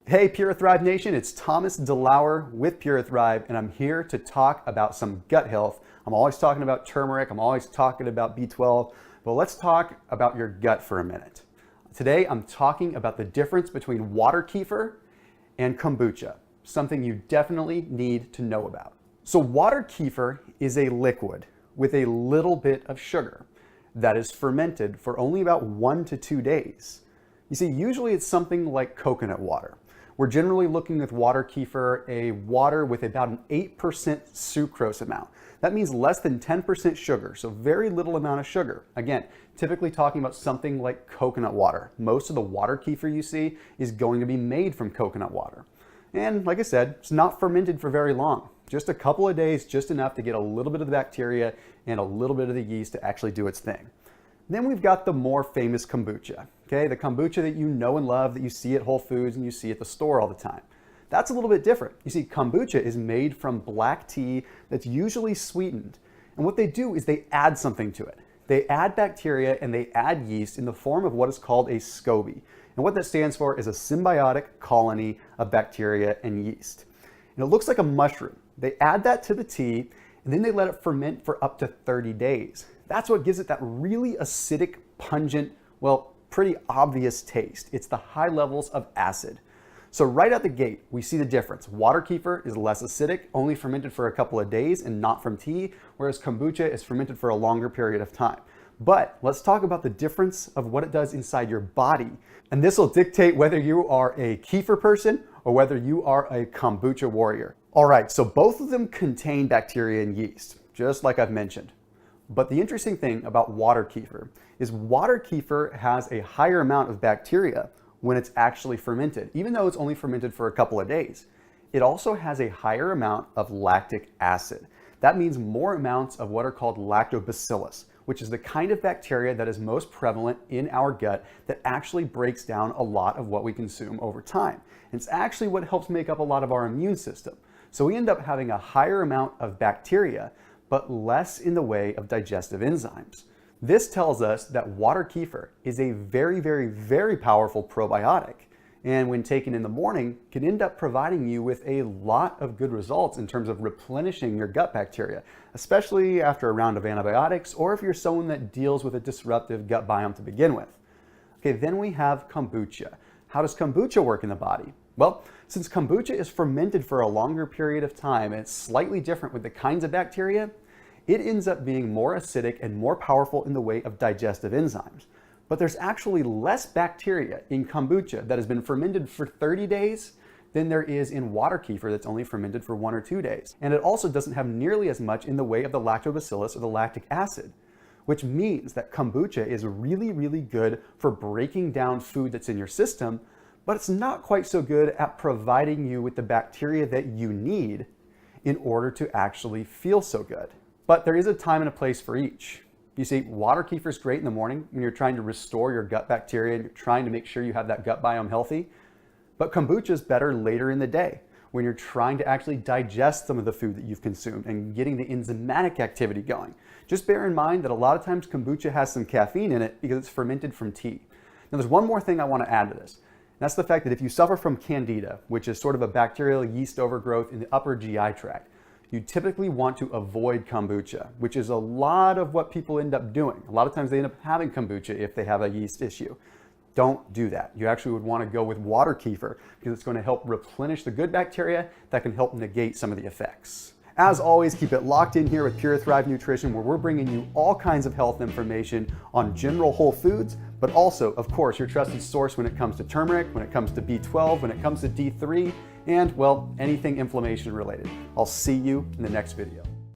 Hey Purathrive Nation, it's Thomas DeLauer with Purathrive, and I'm here to talk about some gut health. I'm always talking about turmeric, I'm always talking about B12, but let's talk about your gut for a minute. Today I'm talking about the difference between water kefir and kombucha, something you definitely need to know about. So water kefir is a liquid with a little bit of sugar that is fermented for only about 1 to 2 days. You see, usually it's something like coconut water. We're generally looking with water kefir, a water with about an 8% sucrose amount. That means less than 10% sugar, so very little amount of sugar. Again, typically talking about something like coconut water. Most of the water kefir you see is going to be made from coconut water. And like I said, it's not fermented for very long. Just a couple of days, just enough to get a little bit of the bacteria and a little bit of the yeast to actually do its thing. Then we've got the more famous kombucha, okay? The kombucha that you know and love, that you see at Whole Foods and you see at the store all the time. That's a little bit different. You see, kombucha is made from black tea that's usually sweetened. And what they do is they add something to it. They add bacteria and they add yeast in the form of what is called a SCOBY. And what that stands for is a symbiotic colony of bacteria and yeast. And it looks like a mushroom. They add that to the tea and then they let it ferment for up to 30 days. That's what gives it that really acidic, pungent, well, pretty obvious taste. It's the high levels of acid. So right out the gate, we see the difference. Water kefir is less acidic, only fermented for a couple of days and not from tea, whereas kombucha is fermented for a longer period of time. But let's talk about the difference of what it does inside your body. And this will dictate whether you are a kefir person or whether you are a kombucha warrior. All right, so both of them contain bacteria and yeast, just like I've mentioned. But the interesting thing about water kefir is water kefir has a higher amount of bacteria when it's actually fermented, even though it's only fermented for a couple of days. It also has a higher amount of lactic acid. That means more amounts of what are called lactobacillus, which is the kind of bacteria that is most prevalent in our gut that actually breaks down a lot of what we consume over time. And it's actually what helps make up a lot of our immune system. So we end up having a higher amount of bacteria, but less in the way of digestive enzymes. This tells us that water kefir is a very, very, very powerful probiotic. And when taken in the morning, can end up providing you with a lot of good results in terms of replenishing your gut bacteria, especially after a round of antibiotics, or if you're someone that deals with a disruptive gut biome to begin with. Okay, then we have kombucha. How does kombucha work in the body? Well, since kombucha is fermented for a longer period of time and it's slightly different with the kinds of bacteria, it ends up being more acidic and more powerful in the way of digestive enzymes. But there's actually less bacteria in kombucha that has been fermented for 30 days than there is in water kefir that's only fermented for 1 or 2 days. And it also doesn't have nearly as much in the way of the lactobacillus or the lactic acid, which means that kombucha is really, really good for breaking down food that's in your system, but it's not quite so good at providing you with the bacteria that you need in order to actually feel so good. But there is a time and a place for each. You see, water kefir is great in the morning when you're trying to restore your gut bacteria and you're trying to make sure you have that gut biome healthy. But kombucha is better later in the day when you're trying to actually digest some of the food that you've consumed and getting the enzymatic activity going. Just bear in mind that a lot of times kombucha has some caffeine in it because it's fermented from tea. Now there's one more thing I want to add to this. That's the fact that if you suffer from candida, which is sort of a bacterial yeast overgrowth in the upper GI tract, you typically want to avoid kombucha, which is a lot of what people end up doing. A lot of times they end up having kombucha if they have a yeast issue. Don't do that. You actually would want to go with water kefir because it's going to help replenish the good bacteria that can help negate some of the effects. As always, keep it locked in here with Purathrive Nutrition, where we're bringing you all kinds of health information on general whole foods, but also, of course, your trusted source when it comes to turmeric, when it comes to B12, when it comes to D3, and, well, anything inflammation related. I'll see you in the next video.